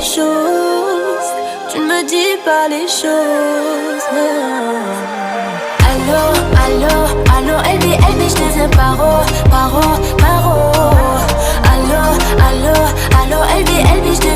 choses. Tu ne me dis pas les choses. Allô, allô, allô, LB, je te aime paro, paro, paro. Allô, allô, allô, LB, je te